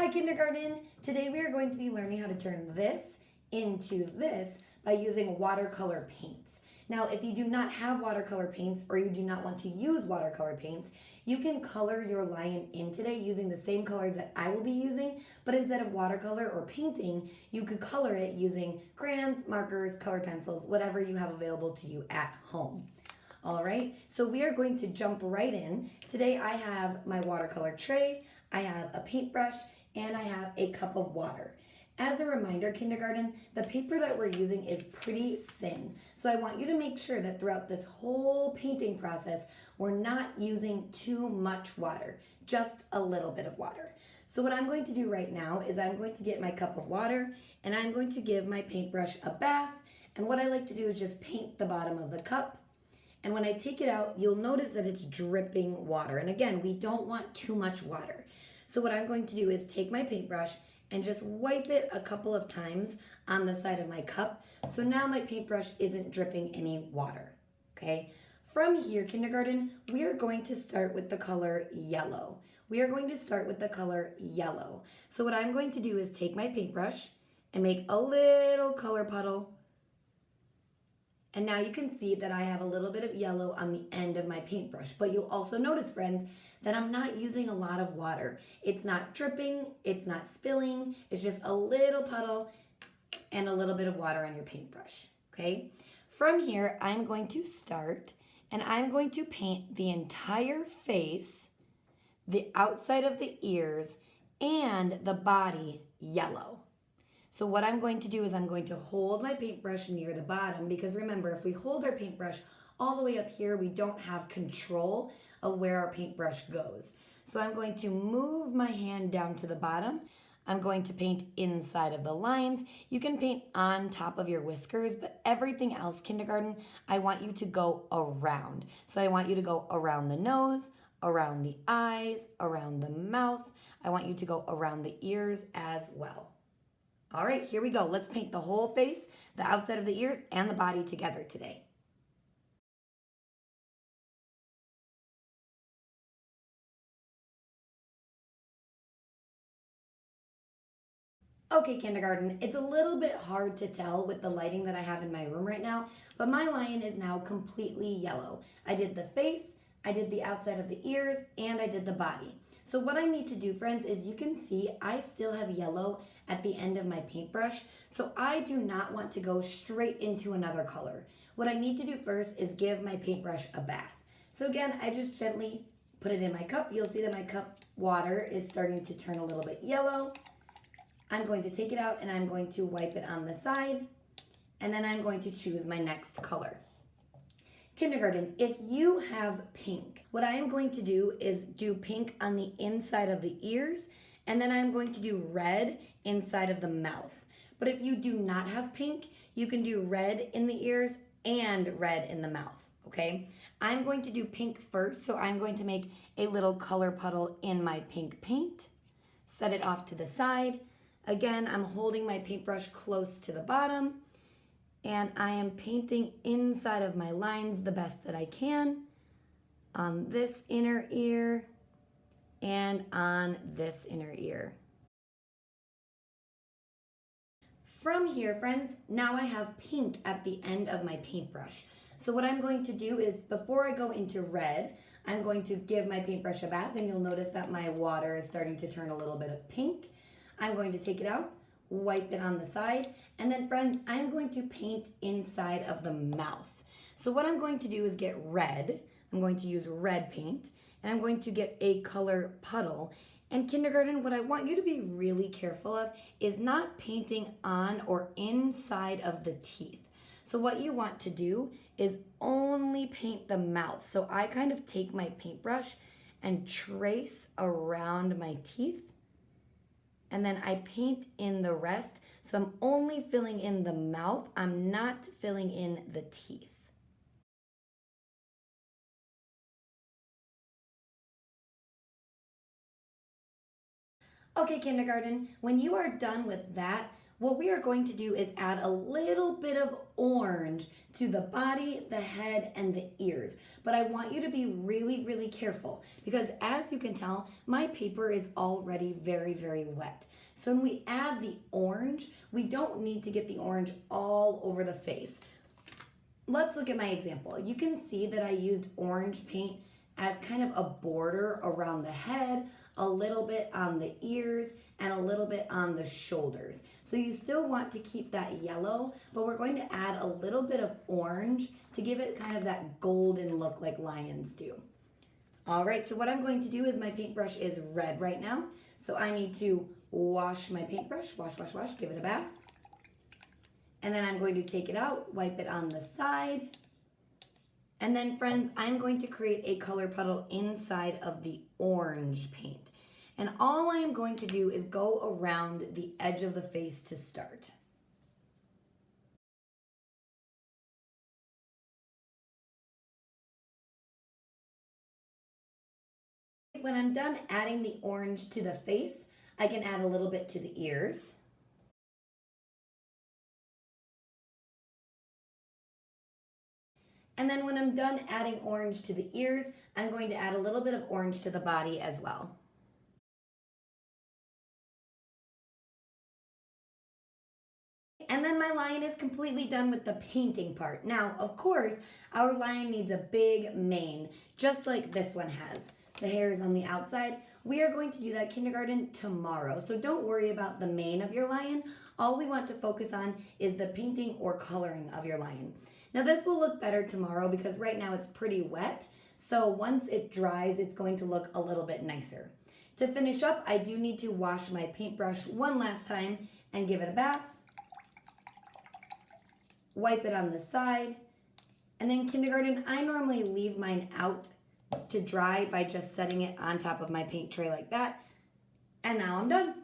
Hi kindergarten! Today we are going to be learning how to turn this into this by using watercolor paints. Now if you do not have watercolor paints or you do not want to use watercolor paints, you can color your lion in today using the same colors that I will be using, but instead of watercolor or painting, you could color it using crayons, markers, colored pencils, whatever you have available to you at home. All right, so we are going to jump right in. Today I have my watercolor tray, I have a paintbrush, and I have a cup of water. As a reminder, kindergarten, the paper that we're using is pretty thin. So I want you to make sure that throughout this whole painting process, we're not using too much water, just a little bit of water. So what I'm going to do right now is I'm going to get my cup of water and I'm going to give my paintbrush a bath. And what I like to do is just paint the bottom of the cup. And when I take it out, you'll notice that it's dripping water. And again, we don't want too much water. So what I'm going to do is take my paintbrush and just wipe it a couple of times on the side of my cup. So now my paintbrush isn't dripping any water, okay? From here, kindergarten, we are going to start with the color yellow. We are going to start with the color yellow. So what I'm going to do is take my paintbrush and make a little color puddle. And now you can see that I have a little bit of yellow on the end of my paintbrush. But you'll also notice, friends, that I'm not using a lot of water. It's not dripping, it's not spilling, it's just a little puddle and a little bit of water on your paintbrush, okay? From here, I'm going to start and I'm going to paint the entire face, the outside of the ears, and the body yellow. So what I'm going to do is I'm going to hold my paintbrush near the bottom because remember, if we hold our paintbrush all the way up here, we don't have control of where our paintbrush goes. So I'm going to move my hand down to the bottom. I'm going to paint inside of the lines. You can paint on top of your whiskers, but everything else, kindergarten, I want you to go around. So I want you to go around the nose, around the eyes, around the mouth. I want you to go around the ears as well. All right, here we go. Let's paint the whole face, the outside of the ears, and the body together today. Okay, kindergarten, it's a little bit hard to tell with the lighting that I have in my room right now, but my lion is now completely yellow. I did the face, I did the outside of the ears, and I did the body. So what I need to do, friends, is you can see I still have yellow at the end of my paintbrush, so I do not want to go straight into another color. What I need to do first is give my paintbrush a bath. So again, I just gently put it in my cup. You'll see that my cup water is starting to turn a little bit yellow. I'm going to take it out and I'm going to wipe it on the side, and then I'm going to choose my next color. Kindergarten, if you have pink, what I am going to do is do pink on the inside of the ears, and then I'm going to do red inside of the mouth. But if you do not have pink, you can do red in the ears and red in the mouth, okay? I'm going to do pink first, so I'm going to make a little color puddle in my pink paint, set it off to the side. Again, I'm holding my paintbrush close to the bottom, and I am painting inside of my lines the best that I can on this inner ear and on this inner ear. From here, friends, now I have pink at the end of my paintbrush. So what I'm going to do is, before I go into red, I'm going to give my paintbrush a bath, and you'll notice that my water is starting to turn a little bit of pink. I'm going to take it out, wipe it on the side, and then friends, I'm going to paint inside of the mouth. So what I'm going to do is get red. I'm going to use red paint, and I'm going to get a color puddle. And kindergarten, what I want you to be really careful of is not painting on or inside of the teeth. So what you want to do is only paint the mouth. So I kind of take my paintbrush and trace around my teeth, and then I paint in the rest. So I'm only filling in the mouth. I'm not filling in the teeth. Okay, kindergarten, when you are done with that, what we are going to do is add a little bit of orange to the body, the head, and the ears. But I want you to be really, really careful because as you can tell, my paper is already very, very wet. So when we add the orange, we don't need to get the orange all over the face. Let's look at my example. You can see that I used orange paint as kind of a border around the head, a little bit on the ears, and a little bit on the shoulders. So you still want to keep that yellow, but we're going to add a little bit of orange to give it kind of that golden look like lions do. All right, so what I'm going to do is my paintbrush is red right now. So I need to wash my paintbrush, wash, give it a bath. And then I'm going to take it out, wipe it on the side. And then friends, I'm going to create a color puddle inside of the orange paint. And all I am going to do is go around the edge of the face to start. When I'm done adding the orange to the face, I can add a little bit to the ears. And then when I'm done adding orange to the ears, I'm going to add a little bit of orange to the body as well. And then my lion is completely done with the painting part. Now, of course, our lion needs a big mane, just like this one has. The hair is on the outside. We are going to do that kindergarten tomorrow. So don't worry about the mane of your lion. All we want to focus on is the painting or coloring of your lion. Now this will look better tomorrow because right now it's pretty wet. So once it dries, it's going to look a little bit nicer. To finish up, I do need to wash my paintbrush one last time and give it a bath. Wipe it on the side. And then kindergarten, I normally leave mine out to dry by just setting it on top of my paint tray like that. And now I'm done.